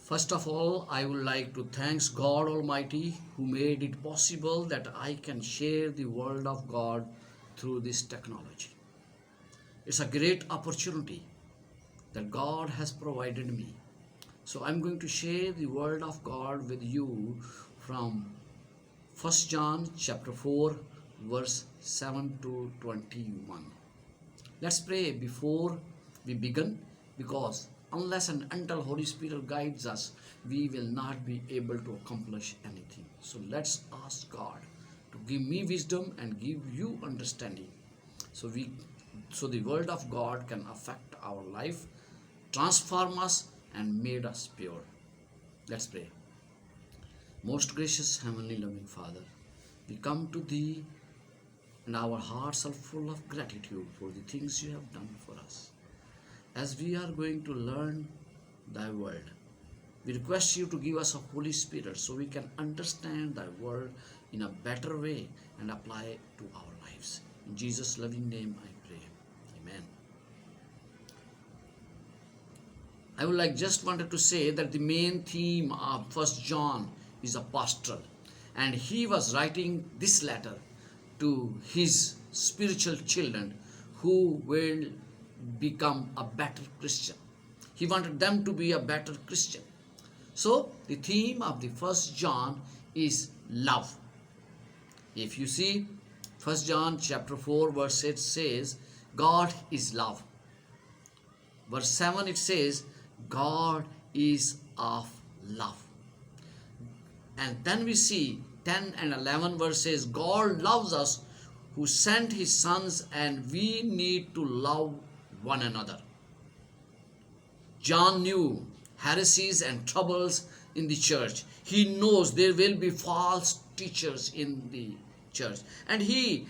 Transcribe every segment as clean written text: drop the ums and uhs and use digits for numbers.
First of all, I would like to thank God Almighty who made it possible that I can share the word of God through this technology. It's a great opportunity that God has provided me. So I'm going to share the word of God with you from 1 John chapter 4 verse 7 to 21. Let's pray before we begin, because unless and until Holy Spirit guides us, we will not be able to accomplish anything. So let's ask God to give me wisdom and give you understanding, so the word of God can affect our life, transform us and made us pure. Let's pray. Most gracious heavenly loving Father, we come to thee and our hearts are full of gratitude for the things you have done for us. As we are going to learn thy word, we request you to give us a Holy Spirit so we can understand thy word in a better way and apply it to our lives. In Jesus' loving name I pray. Amen. I would just wanted to say that the main theme of 1 John is a pastoral, and he was writing this letter to his spiritual children who will become a better Christian. He wanted them to be a better Christian. So the theme of the 1 John is love. If you see 1 John chapter 4 verse 8 says, God is love. Verse 7 it says, God is of love. And then we see 10 and 11 verses, God loves us who sent his sons, and we need to love one another. John knew heresies and troubles in the church. He knows there will be false teachers in the church. And he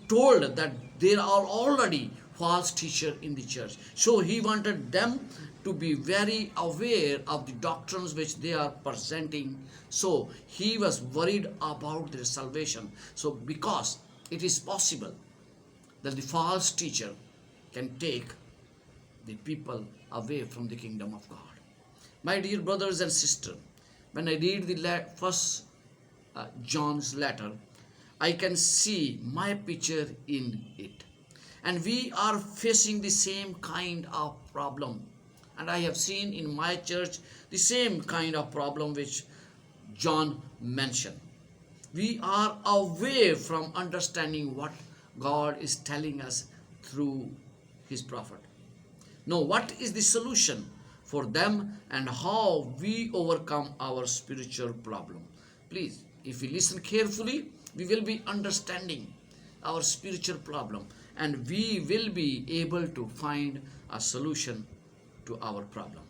told that there are already false teachers in the church. So he wanted them to be very aware of the doctrines which they are presenting. So he was worried about their salvation. So because it is possible that the false teacher can take the people away from the kingdom of God. My dear brothers and sisters, when I read the first John's letter, I can see my picture in it. And we are facing the same kind of problem. And I have seen in my church the same kind of problem which John mentioned. We are away from understanding what God is telling us through his prophet. Now, what is the solution for them and how we overcome our spiritual problem? Please, if we listen carefully, we will be understanding our spiritual problem and we will be able to find a solution to our problem.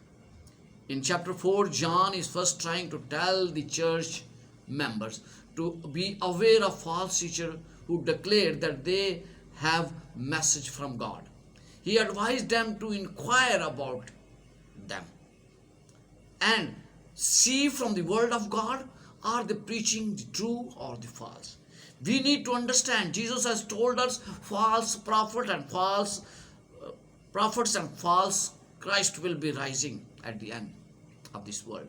In chapter 4, John is first trying to tell the church members to be aware of false teachers who declare that they have message from God. He advised them to inquire about them and see from the word of God, are they preaching the true or the false. We need to understand Jesus has told us false prophet and false prophets and false Christ will be rising at the end of this world.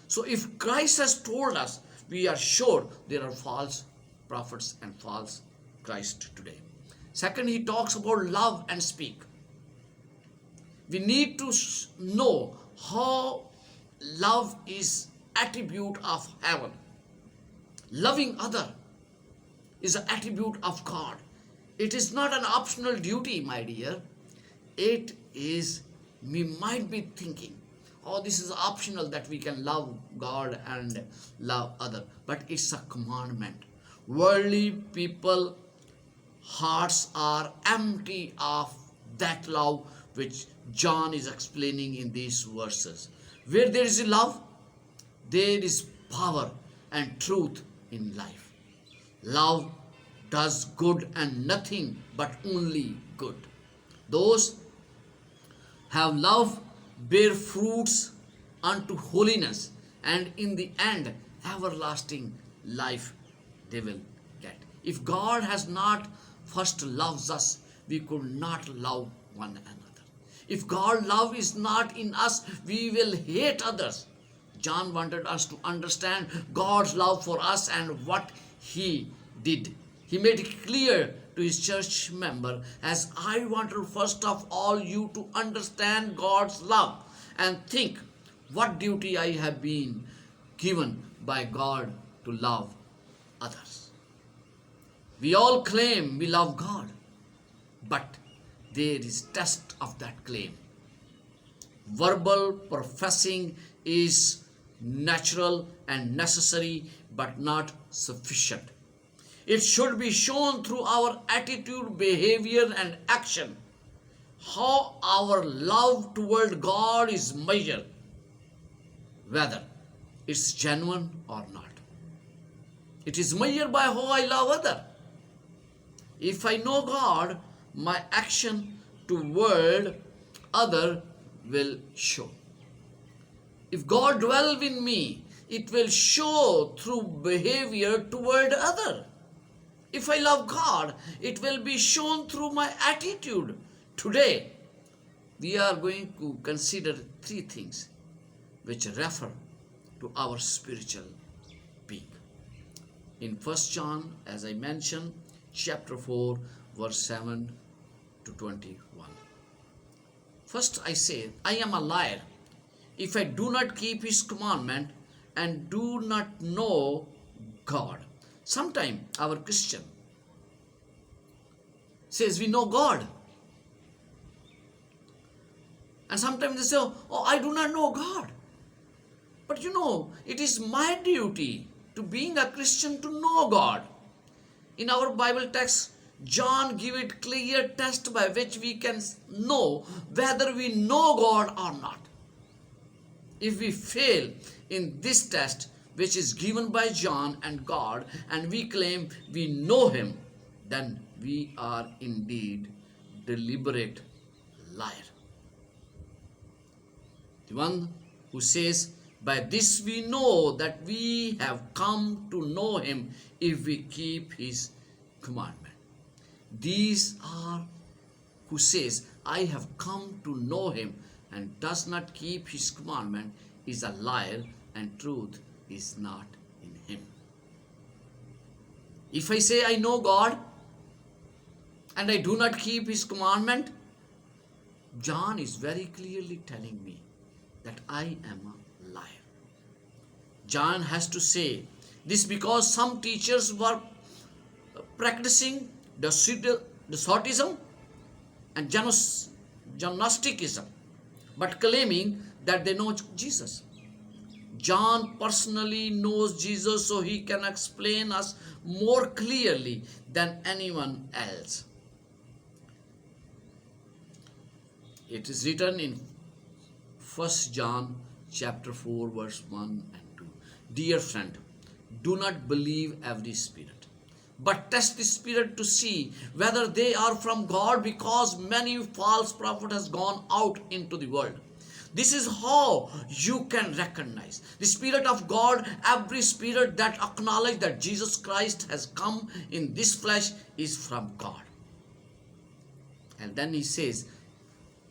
So if Christ has told us, we are sure there are false prophets and false Christ today. Second, he talks about love and speak. We need to know how love is attribute of heaven. Loving other is an attribute of God. It is not an optional duty, my dear. It is, we might be thinking, oh, this is optional that we can love God and love other. But it's a commandment. Worldly people hearts are empty of that love which John is explaining in these verses. Where there is love, there is power and truth in life. Love does good and nothing but only good. Those have love bear fruits unto holiness, and in the end everlasting life they will get. If God has not first loves us, we could not love one another. If God's love is not in us, we will hate others. John wanted us to understand God's love for us and what he did. He made it clear to his church member, as I wanted first of all you to understand God's love and think what duty I have been given by God to love others. We all claim we love God, but there is test of that claim. Verbal professing is natural and necessary, but not sufficient. It should be shown through our attitude, behavior, and action. How our love toward God is measured, whether it's genuine or not. It is measured by how I love other. If I know God, my action toward other will show. If God dwells in me, it will show through behavior toward other. If I love God, it will be shown through my attitude. Today, we are going to consider three things which refer to our spiritual being. In 1 John, as I mentioned, chapter 4, verse 7 to 21. First I say, I am a liar if I do not keep his commandment and do not know God. Sometimes our Christian says we know God. And sometimes they say, oh, I do not know God. But it is my duty to being a Christian to know God. In our Bible text, John give it clear test by which we can know whether we know God or not. If we fail in this test, which is given by John and God, and we claim we know him, then we are indeed deliberate liar. The one who says, by this we know that we have come to know him if we keep his commandment. These are who says, I have come to know him and does not keep his commandment is a liar, and truth is not in him. If I say I know God and I do not keep his commandment, John is very clearly telling me that I am a liar. John has to say this because some teachers were practicing Docetism and Gnosticism, but claiming that they know Jesus. John personally knows Jesus, so he can explain us more clearly than anyone else. It is written in 1 John chapter 4 verse 1 and 2. Dear friend, do not believe every spirit, but test the spirit to see whether they are from God, because many false prophets has gone out into the world. This is how you can recognize the Spirit of God. Every spirit that acknowledges that Jesus Christ has come in this flesh is from God. And then he says,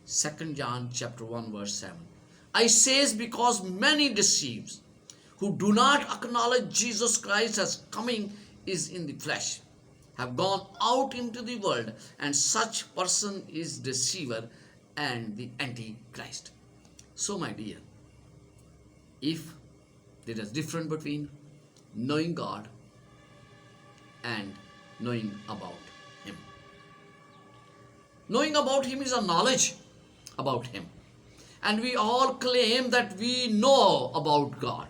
2 John chapter 1 verse 7. I says because many deceives who do not acknowledge Jesus Christ as coming is in the flesh have gone out into the world, and such person is deceiver and the antichrist. So my dear, if there is difference between knowing God and knowing about him. Knowing about him is a knowledge about him. And we all claim that we know about God.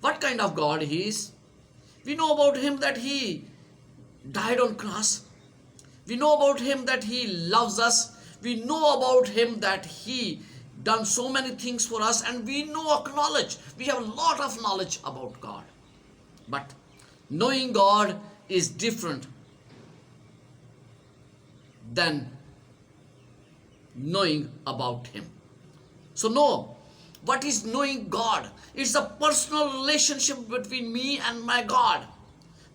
What kind of God he is? We know about him that he died on cross. We know about him that he loves us. We know about him that he done so many things for us, and we acknowledge. We have a lot of knowledge about God. But knowing God is different than knowing about him. So know, what is knowing God? It's a personal relationship between me and my God.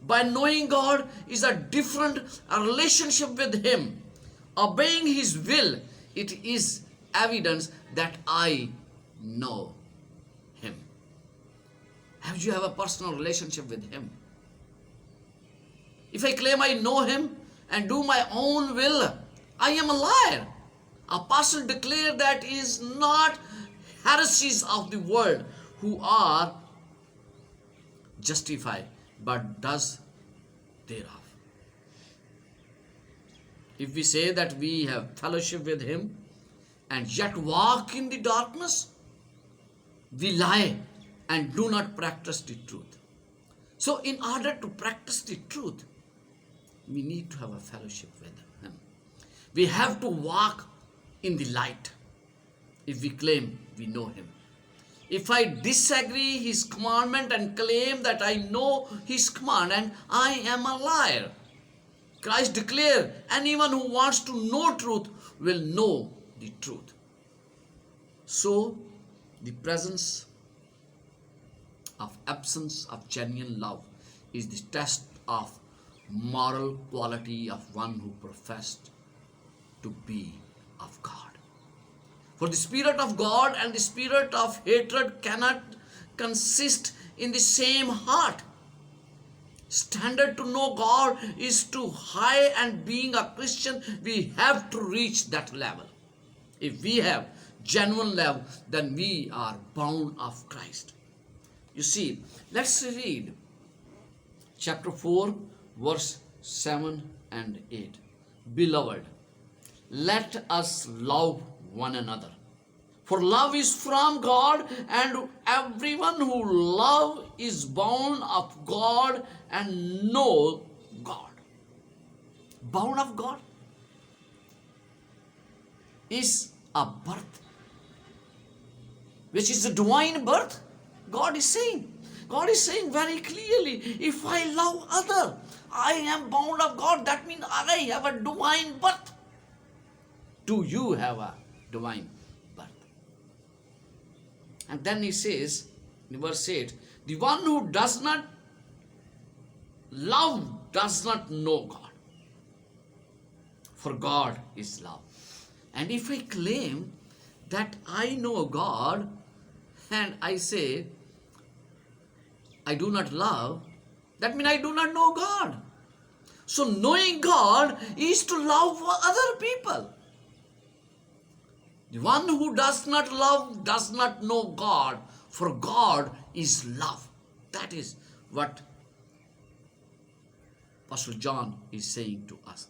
By knowing God is a different relationship with him. Obeying his will, it is evidence that I know him. Have you have a personal relationship with Him? If I claim I know Him and do my own will, I am a liar. Apostle declared that is not heresies of the world who are justified, but does thereof. If we say that we have fellowship with Him and yet walk in the darkness, we lie and do not practice the truth. So in order to practice the truth, we need to have a fellowship with Him. We have to walk in the light if we claim we know Him. If I disagree His commandment and claim that I know His command, and I am a liar. Christ declared, anyone who wants to know truth will know the truth. So, the presence of absence of genuine love is the test of moral quality of one who professed to be of God. For the Spirit of God and the spirit of hatred cannot consist in the same heart. Standard to know God is too high, and being a Christian, we have to reach that level. If we have genuine love, then we are bound of Christ. You see, let's read chapter 4, verse 7 and 8. Beloved, let us love one another. For love is from God, and everyone who loves is born of God and knows God. Born of God is a birth, which is a divine birth. God is saying very clearly, if I love other, I am born of God. That means I have a divine birth. Do you have a divine birth? And then he says, in verse 8, the one who does not love does not know God. For God is love. And if I claim that I know God and I say I do not love, that means I do not know God. So knowing God is to love other people. The one who does not love does not know God, for God is love. That is what Pastor John is saying to us.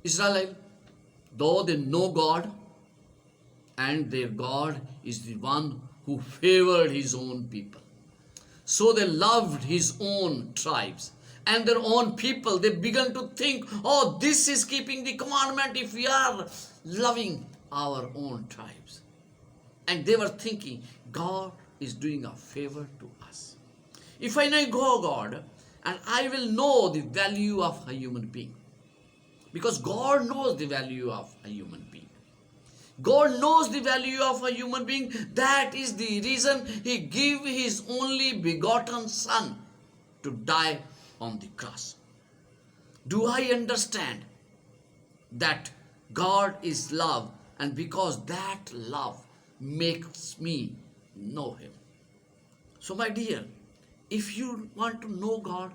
Israel, though they know God, and their God is the one who favored His own people. So they loved His own tribes and their own people. They began to think, oh, this is keeping the commandment if we are loving our own tribes. And they were thinking, God is doing a favor to us. If I know God, and I will know the value of a human being. Because God knows the value of a human being. God knows the value of a human being. That is the reason He gave His only begotten Son to die on the cross. Do I understand that God is love, and because that love makes me know Him? So my dear, if you want to know God,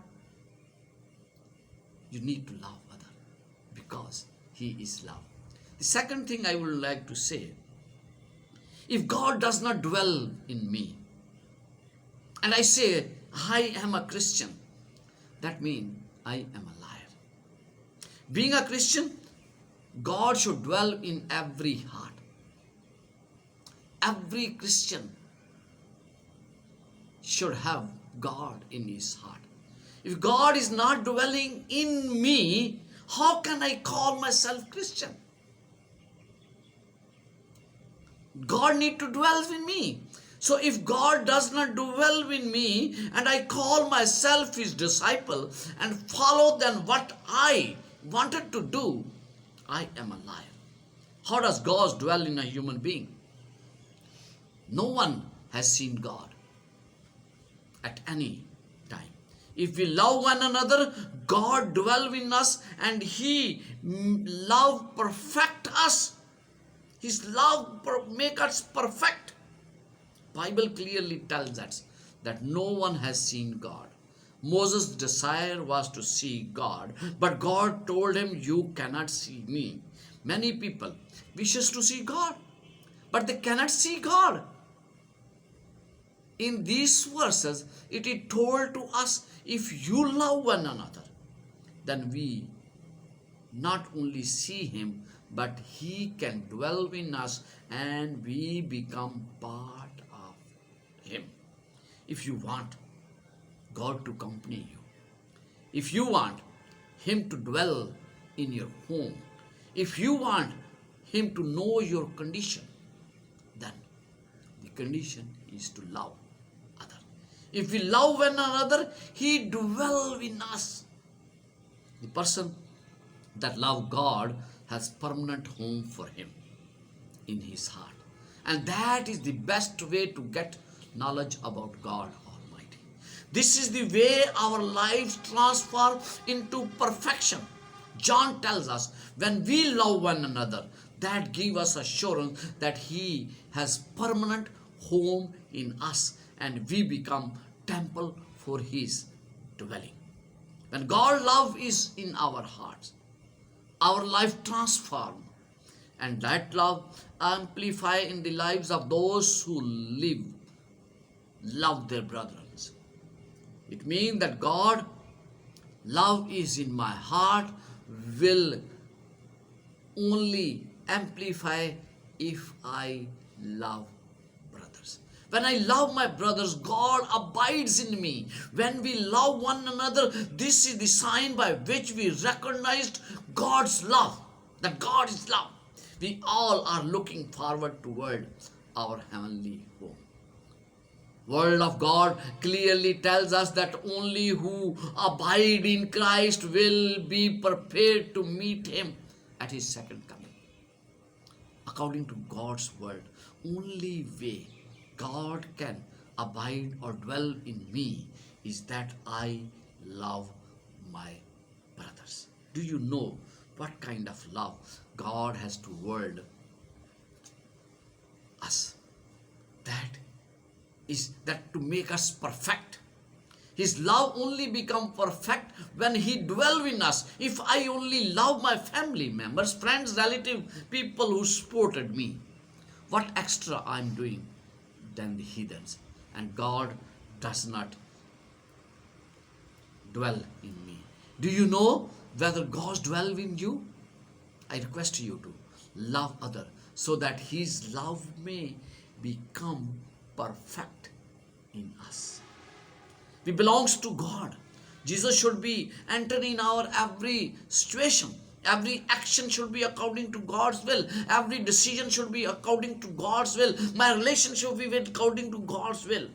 you need to love others because He is love. The second thing I would like to say, if God does not dwell in me, and I say, I am a Christian, that means I am a liar. Being a Christian, God should dwell in every heart. Every Christian should have God in his heart. If God is not dwelling in me, how can I call myself Christian? God needs to dwell in me. So if God does not dwell in me and I call myself His disciple and follow then what I wanted to do, I am a liar. How does God dwell in a human being? No one has seen God at any time. If we love one another, God dwells in us and He love perfect us. His love make us perfect. Bible clearly tells us that no one has seen God. Moses' desire was to see God, but God told him, "You cannot see me." Many people wishes to see God, but they cannot see God. In these verses, it is told to us, if you love one another, then we not only see him, but he can dwell in us and we become part of him. If you want God to accompany you, if you want him to dwell in your home, if you want him to know your condition, then the condition is to love other. If we love one another, he dwell in us. The person that love God has permanent home for him in his heart. And that is the best way to get knowledge about God Almighty. This is the way our lives transform into perfection. John tells us, when we love one another, that gives us assurance that he has permanent home in us and we become temple for his dwelling. When God love is in our hearts, our life transformed, and that love amplify in the lives of those who love their brothers. It means that God love is in my heart will only amplify if I love brothers. When I love my brothers, God abides in me. When we love one another, this is the sign by which we recognized God's love, that God is love. We all are looking forward toward our heavenly home. Word of God clearly tells us that only who abide in Christ will be prepared to meet him at his second coming. According to God's word, only way God can abide or dwell in me is that I love my brothers. Do you know what kind of love God has toward us? That is that to make us perfect. His love only become perfect when he dwell in us. If I only love my family members, friends, relatives, people who supported me, what extra I'm doing than the heathens? And God does not dwell in me. Do you know whether God dwell in you? I request you to love other so that his love may become perfect in us. We belongs to God. Jesus should be entering in our every situation. Every action should be according to God's will. Every decision should be according to God's will. My relationship will be according to God's will.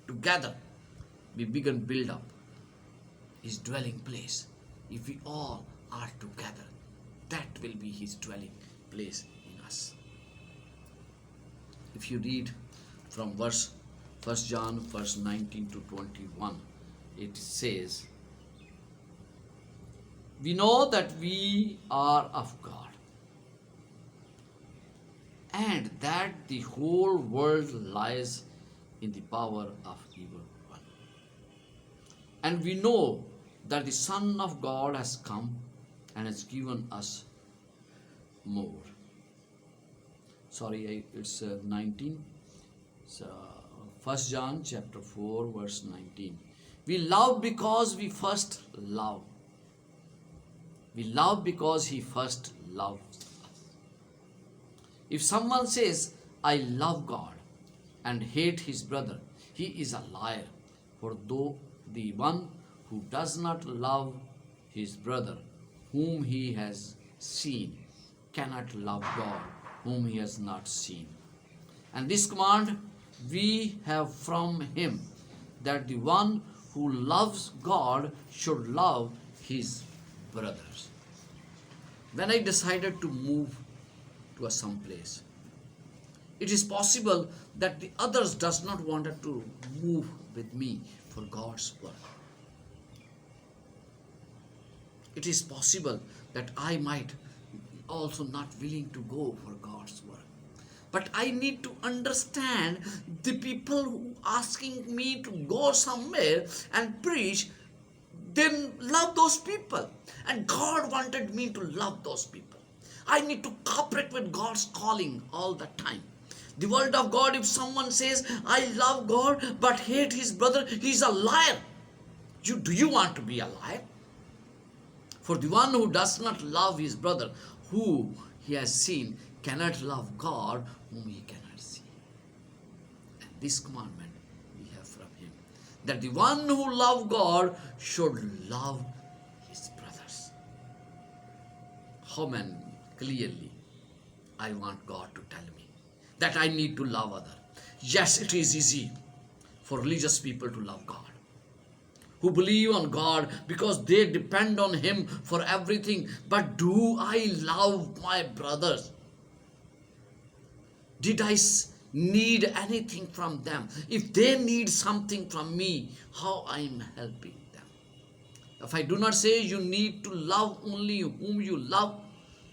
Together, we begin build up his dwelling place. If we all are together, that will be his dwelling place in us. If you read from verse 1 John verse 19 to 21, it says, we know that we are of God, and that the whole world lies in the power of evil one. And we know that the Son of God has come and has given us more. It's 19. So 1 John chapter 4 verse 19. We love because we first loved. We love because he first loved us. If someone says, I love God and hate his brother, he is a liar. For though the one who does not love his brother, whom he has seen, cannot love God, whom he has not seen. And this command we have from him, that the one who loves God should love his brothers. When I decided to move to some place, it is possible that the others does not want to move with me for God's work. It is possible that I might also not willing to go for God's work. But I need to understand the people who asking me to go somewhere and preach, then love those people. And God wanted me to love those people. I need to cooperate with God's calling all the time. The word of God, if someone says, I love God but hate his brother, he's a liar. Do you want to be a liar? For the one who does not love his brother, who he has seen, cannot love God, whom he cannot see. And this commandment we have from him, that the one who loves God should love his brothers. How many clearly I want God to tell me that I need to love others. Yes, it is easy for religious people to love God, who believe on God because they depend on him for everything. But do I love my brothers? Did I need anything from them? If they need something from me, how I am helping them? If I do not say you need to love only whom you love,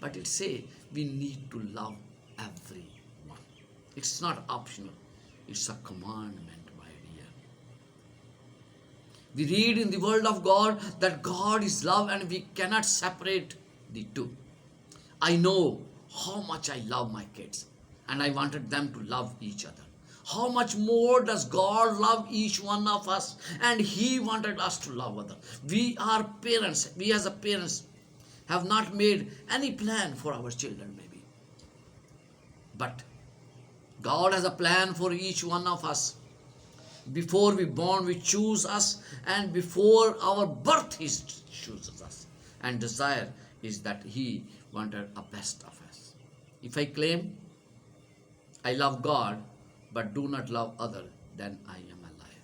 but it say we need to love everyone. It's not optional. It's a commandment, my dear. We read in the word of God that God is love and we cannot separate the two. I know how much I love my kids and I wanted them to love each other. How much more does God love each one of us, and he wanted us to love others. We are parents. We as a parents have not made any plan for our children maybe. But God has a plan for each one of us. Before we born, we choose us, and before our birth, he chooses us. And desire is that he wanted a best of us. If I claim I love God, but do not love other, then I am a liar.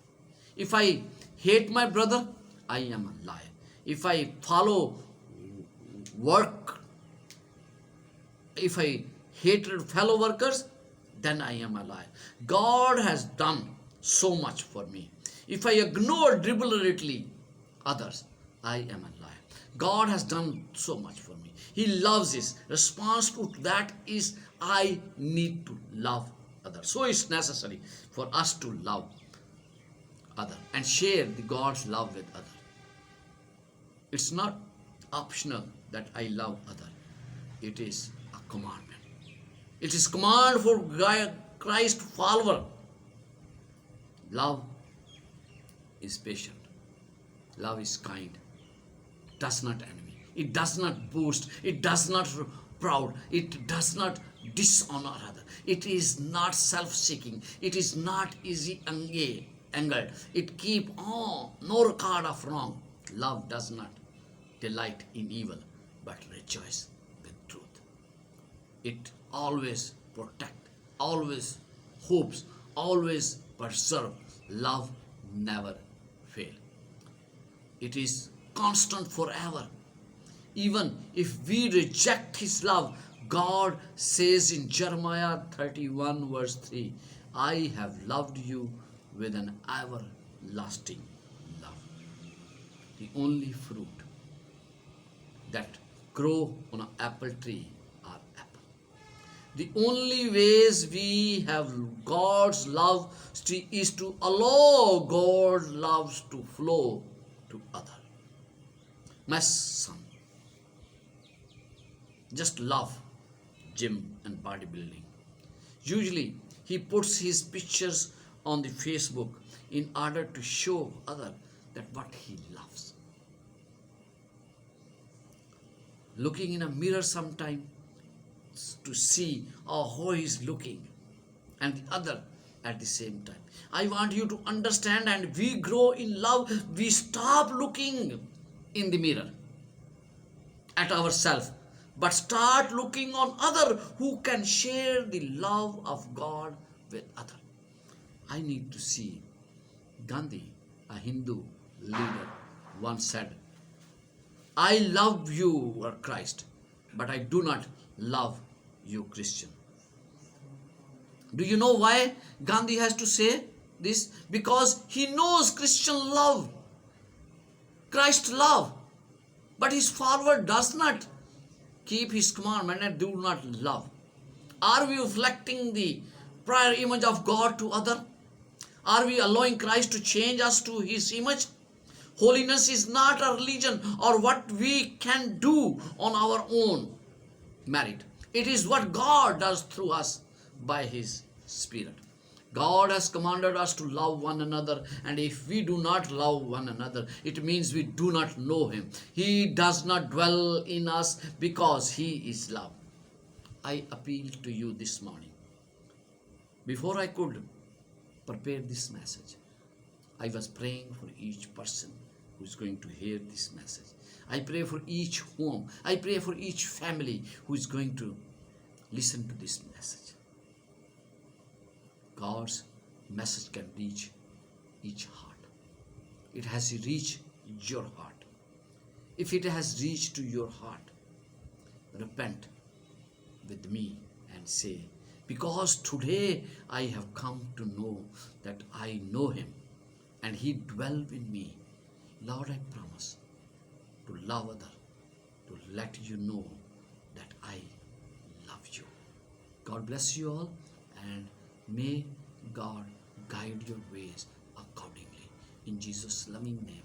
If I hate my brother, I am a liar. If I follow work, if I hated fellow workers, then I am a liar. God has done so much for me. If I ignore deliberately others, I am a liar. God has done so much for me. He loves us. Response to that is I need to love others. So it's necessary for us to love others and share the God's love with others. It's not optional that I love others. It is a commandment. It is command for Christ follower. Love is patient. Love is kind. Does not envy. It does not boast. It does not proud. It does not dishonor other. It is not self-seeking. It is not easy angered. It keep on no record of wrong. Love does not delight in evil, but rejoice with truth. It always protect, always hopes, always preserve. Love never fail. It is constant forever. Even if we reject his love, God says in Jeremiah 31 verse 3, I have loved you with an everlasting love. The only fruit that grow on an apple tree are apple. The only ways we have God's love is to allow God's love to flow to others. My son just love gym and bodybuilding. Usually he puts his pictures on the Facebook in order to show others that what he loves. Looking in a mirror sometime to see how he is looking, and the other at the same time. I want you to understand, and we grow in love. We stop looking in the mirror at ourselves, but start looking on other who can share the love of God with other. I need to see. Gandhi, a Hindu leader, once said, I love you, Christ, but I do not love you, Christian. Do you know why Gandhi has to say this? Because he knows Christian love, Christ love, but his follower does not keep his commandment and do not love. Are we reflecting the prior image of God to other? Are we allowing Christ to change us to his image? Holiness is not a religion or what we can do on our own merit. It is what God does through us by his Spirit. God has commanded us to love one another, and if we do not love one another, it means we do not know him. He does not dwell in us because he is love. I appeal to you this morning. Before I could prepare this message, I was praying for each person who is going to hear this message. I pray for each home. I pray for each family who is going to listen to this message. God's message can reach each heart. It has reached your heart. If it has reached to your heart, repent with me and say, because today I have come to know that I know him and he dwells in me. Lord, I promise to love others, to let you know that I love you. God bless you all, and may God guide your ways accordingly. In Jesus' loving name.